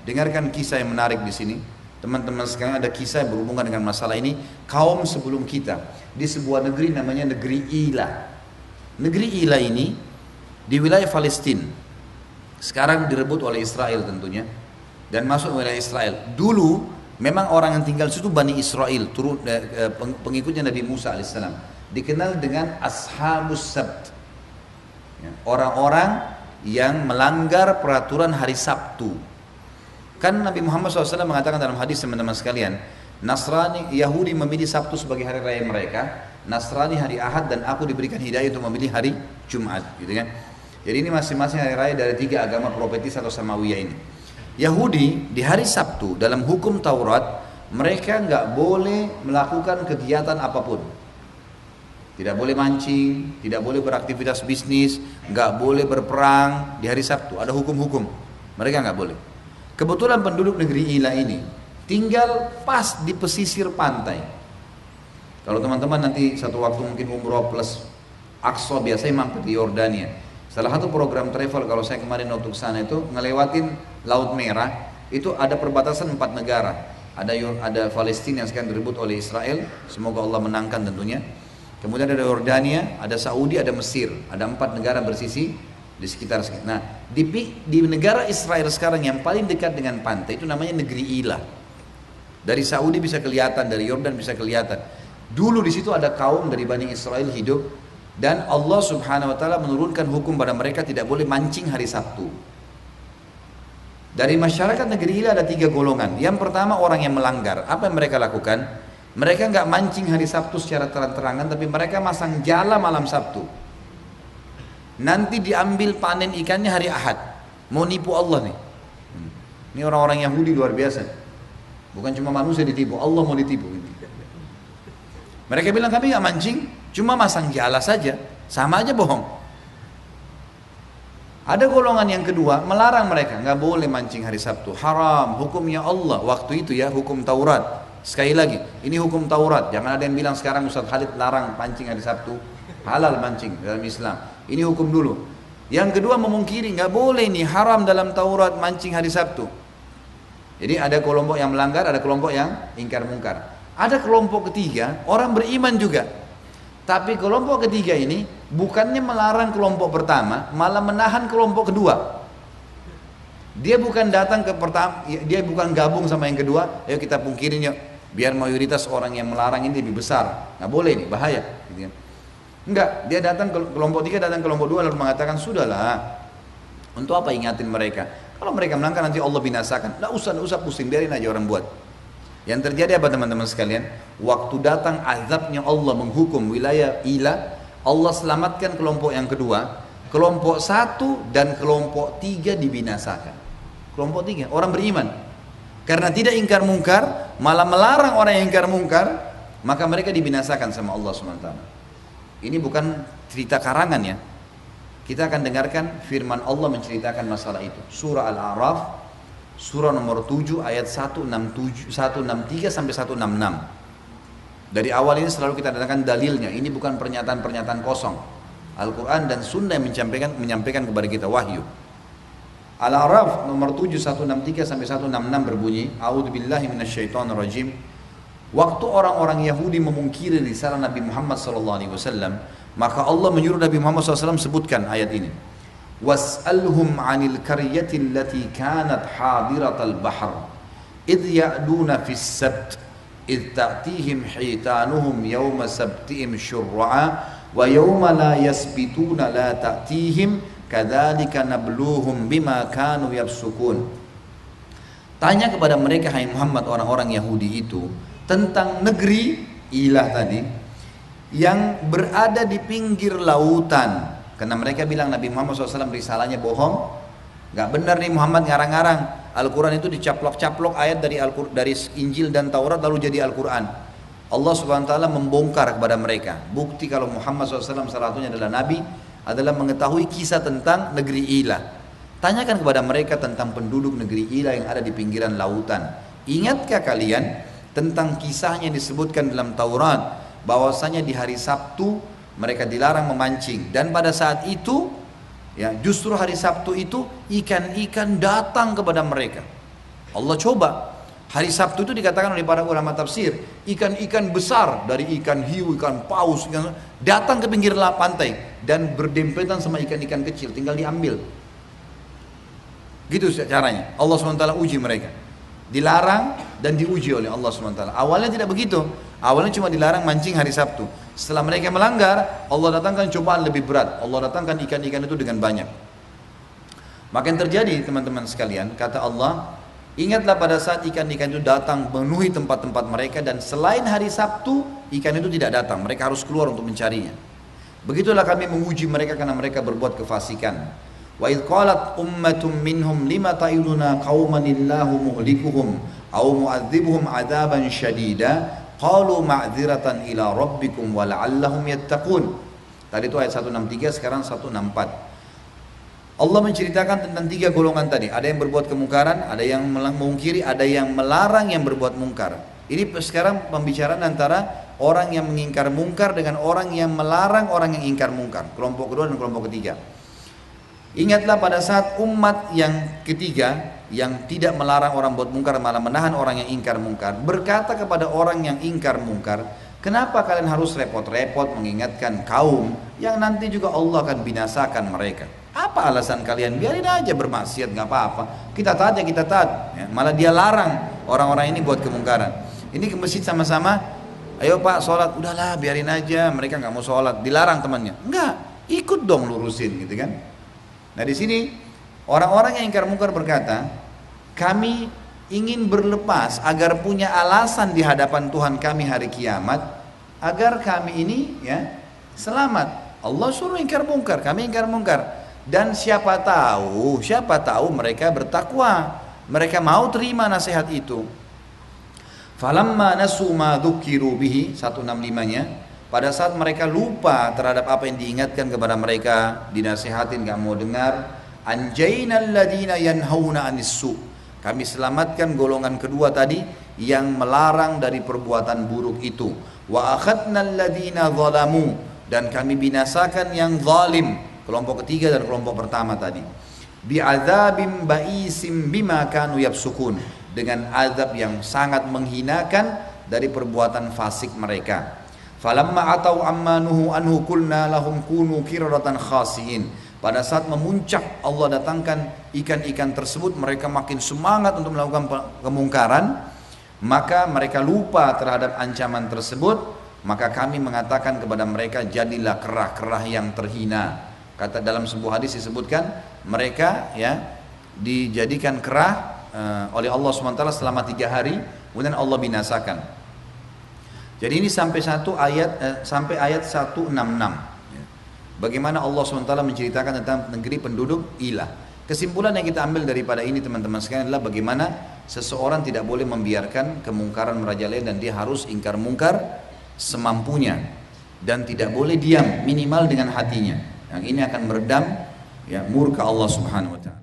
Dengarkan kisah yang menarik di sini. Teman-teman sekalian, ada kisah yang berhubungan dengan masalah ini. Kaum sebelum kita di sebuah negeri namanya negeri Ila. Negeri Ila ini di wilayah Palestina. Sekarang direbut oleh Israel tentunya dan masuk wilayah Israel. Dulu memang orang yang tinggal situ Bani Israel, pengikutnya Nabi Musa alaihissalam. Dikenal dengan Ashabus Sabt. Ya, orang-orang yang melanggar peraturan hari Sabtu. Kan Nabi Muhammad SAW mengatakan dalam hadis, teman-teman sekalian, Nasrani, Yahudi memilih Sabtu sebagai hari raya mereka, Nasrani hari Ahad, dan aku diberikan hidayah untuk memilih hari Jumat, gitu kan? Jadi ini masing-masing hari raya dari 3 agama profetis atau samawiyah ini. Yahudi di hari Sabtu dalam hukum Taurat mereka nggak boleh melakukan kegiatan apapun. Tidak boleh mancing, tidak boleh beraktivitas bisnis, nggak boleh berperang di hari Sabtu. Ada hukum-hukum, mereka nggak boleh. Kebetulan penduduk negeri Ila ini tinggal pas di pesisir pantai. Kalau teman-teman nanti satu waktu mungkin umroh plus Aqsa, biasanya mampir di Yordania. Salah satu program travel kalau saya kemarin untuk sana itu ngelewatin Laut Merah, itu ada perbatasan 4 negara. Ada Palestina yang sekarang direbut oleh Israel, semoga Allah menangkan tentunya. Kemudian ada Yordania, ada Saudi, ada Mesir, ada 4 negara bersisi di sekitar. Nah, di negara Israel sekarang yang paling dekat dengan pantai itu namanya negeri Ila. Dari Saudi bisa kelihatan, dari Yordan bisa kelihatan. Dulu di situ ada kaum dari Bani Israel hidup, dan Allah Subhanahu wa taala menurunkan hukum pada mereka tidak boleh mancing hari Sabtu. Dari masyarakat negeri Ila ada 3 golongan. Yang pertama orang yang melanggar. Apa yang mereka lakukan? Mereka nggak mancing hari Sabtu secara terang-terangan, tapi mereka masang jala malam Sabtu. Nanti diambil panen ikannya hari Ahad. Mau nipu Allah nih. Ini orang-orang Yahudi luar biasa. Bukan cuma manusia ditipu, Allah mau ditipu. Mereka bilang kami nggak mancing, cuma masang jala saja, sama aja bohong. Ada golongan yang kedua melarang mereka, nggak boleh mancing hari Sabtu, haram, hukumnya Allah. Waktu itu ya hukum Taurat. Sekali lagi, ini hukum Taurat. Jangan ada yang bilang sekarang Ustaz Khalid larang mancing hari Sabtu. Halal mancing dalam Islam. Ini hukum dulu. Yang kedua memungkiri, nggak boleh nih, haram dalam Taurat mancing hari Sabtu. Jadi ada kelompok yang melanggar, ada kelompok yang ingkar mungkar. Ada kelompok ketiga, orang beriman juga. Tapi kelompok ketiga ini bukannya melarang kelompok pertama, malah menahan kelompok kedua. Dia bukan datang ke pertama, dia bukan gabung sama yang kedua, ayo kita pungkirin yuk, biar mayoritas orang yang melarang ini lebih besar. Nggak boleh nih, bahaya. Gitu kan. Enggak, dia datang ke kelompok 3, datang ke kelompok 2 lalu mengatakan sudahlah. Untuk apa ingatin mereka? Kalau mereka melanggar nanti Allah binasakan. Nggak usah pusing, biarin aja orang buat. Yang terjadi apa teman-teman sekalian? Waktu datang azabnya Allah menghukum wilayah Ila, Allah selamatkan kelompok yang kedua, kelompok 1 dan kelompok 3 dibinasakan. Kelompok 3 orang beriman. Karena tidak ingkar mungkar, malah melarang orang yang ingkar mungkar, maka mereka dibinasakan sama Allah SWT. Ini bukan cerita karangan ya. Kita akan dengarkan firman Allah menceritakan masalah itu. Surah Al-A'raf, surah nomor 7 ayat 163 sampai 166. Dari awal ini selalu kita datangkan dalilnya. Ini bukan pernyataan-pernyataan kosong. Al-Quran dan Sunnah yang menyampaikan kepada kita wahyu. Al-A'raf nomor 7 163 sampai 166 berbunyi, A'udzubillahi minasyaitonirrajim. Waktu orang-orang Yahudi memungkiri risalah Nabi Muhammad SAW, maka Allah menyuruh Nabi Muhammad SAW sebutkan ayat ini. Was'alhum 'anil qaryati allati kanat hadiratal bahr idh ya'duna fis sabt idh ta'tihim hitanuhum yawma sabtihim syur'a wa yawma la yasbituna la ta'tihim kadzalika nabluhum bima kanu yafsukun. Tanya kepada mereka hai Muhammad, orang-orang Yahudi itu, tentang negeri Ilah tadi yang berada di pinggir lautan. Karena mereka bilang Nabi Muhammad SAW risalahnya bohong, nggak benar nih Muhammad ngarang-ngarang. Al-Quran itu dicaplok-caplok ayat dari Injil dan Taurat lalu jadi Al-Quran. Allah Subhanahu Wa Taala membongkar kepada mereka bukti kalau Muhammad SAW salah satunya adalah Nabi, adalah mengetahui kisah tentang negeri Ilah. Tanyakan kepada mereka tentang penduduk negeri Ilah yang ada di pinggiran lautan. Ingatkah kalian tentang kisahnya yang disebutkan dalam Taurat, bahwasanya di hari Sabtu mereka dilarang memancing, dan pada saat itu ya justru hari Sabtu itu ikan-ikan datang kepada mereka. Allah coba. Hari Sabtu itu dikatakan oleh para ulama tafsir, ikan-ikan besar dari ikan hiu, ikan paus, datang ke pinggir pantai dan berdempetan sama ikan-ikan kecil, tinggal diambil. Gitu caranya. Allah SWT uji mereka. Dilarang dan diuji oleh Allah SWT. Awalnya tidak begitu. Awalnya cuma dilarang mancing hari Sabtu. Setelah mereka melanggar, Allah datangkan cobaan lebih berat. Allah datangkan ikan-ikan itu dengan banyak. Maka yang terjadi teman-teman sekalian, kata Allah, ingatlah pada saat ikan-ikan itu datang memenuhi tempat-tempat mereka, dan selain hari Sabtu ikan itu tidak datang, mereka harus keluar untuk mencarinya. Begitulah kami menguji mereka karena mereka berbuat kefasikan. Wa idh qalat ummatum minhum lima ta'iluna qauman illahu muhlikuhum aw mu'adzibuhum 'adzaban syadida qalu ma'dziratan ila rabbikum wa la'allahum yattaqun. Tadi itu ayat 163, sekarang 164. Allah menceritakan tentang tiga golongan tadi. Ada yang berbuat kemungkaran, ada yang mengingkari, ada yang melarang yang berbuat mungkar. Ini sekarang pembicaraan antara orang yang mengingkar mungkar dengan orang yang melarang orang yang ingkar mungkar. Kelompok kedua dan kelompok ketiga. Ingatlah pada saat umat yang ketiga yang tidak melarang orang buat mungkar, malah menahan orang yang ingkar mungkar, berkata kepada orang yang ingkar mungkar, kenapa kalian harus repot-repot mengingatkan kaum yang nanti juga Allah akan binasakan mereka? Apa alasan kalian? Biarin aja bermaksiat, nggak apa-apa. Kita taat ya kita taat. Ya, malah dia larang orang-orang ini buat kemungkaran. Ini ke masjid sama-sama, ayo Pak sholat, udahlah biarin aja. Mereka nggak mau sholat, dilarang temannya. Enggak, ikut dong lurusin gitu kan. Nah di sini orang-orang yang ingkar mungkar berkata, kami ingin berlepas agar punya alasan di hadapan Tuhan kami hari kiamat, agar kami ini ya selamat. Allah suruh ingkar mungkar, kami ingkar mungkar. Dan siapa tahu mereka bertakwa, mereka mau terima nasihat itu. Falamma nasu ma dzukiru bihi, 165-nya, pada saat mereka lupa terhadap apa yang diingatkan kepada mereka, dinasihatin gak mau dengar, anjainal ladina yanhauna anis su, kami selamatkan golongan kedua tadi yang melarang dari perbuatan buruk itu. Wa akhadnal ladina zalamu, dan kami binasakan yang zalim, kelompok ketiga dan kelompok pertama tadi, bi'adzabim ba'isim bima kanu yafsukun, dengan azab yang sangat menghinakan dari perbuatan fasik mereka. Falamma atau amma nuhu anhu qulna lahum kunu qiradatan khasiin, pada saat memuncak Allah datangkan ikan-ikan tersebut, mereka makin semangat untuk melakukan kemungkaran, maka mereka lupa terhadap ancaman tersebut, maka kami mengatakan kepada mereka, jadilah kerah-kerah yang terhina. Kata dalam sebuah hadis disebutkan mereka ya dijadikan kerah oleh Allah SWT selama 3 hari, kemudian Allah binasakan. Jadi ini sampai sampai ayat 166. Bagaimana Allah SWT menceritakan tentang negeri penduduk Ilah. Kesimpulan yang kita ambil daripada ini teman-teman sekalian adalah bagaimana seseorang tidak boleh membiarkan kemungkaran merajalela, dan dia harus ingkar mungkar semampunya, dan tidak boleh diam, minimal dengan hatinya. Yang ini akan meredam ya murka Allah Subhanahu wa taala.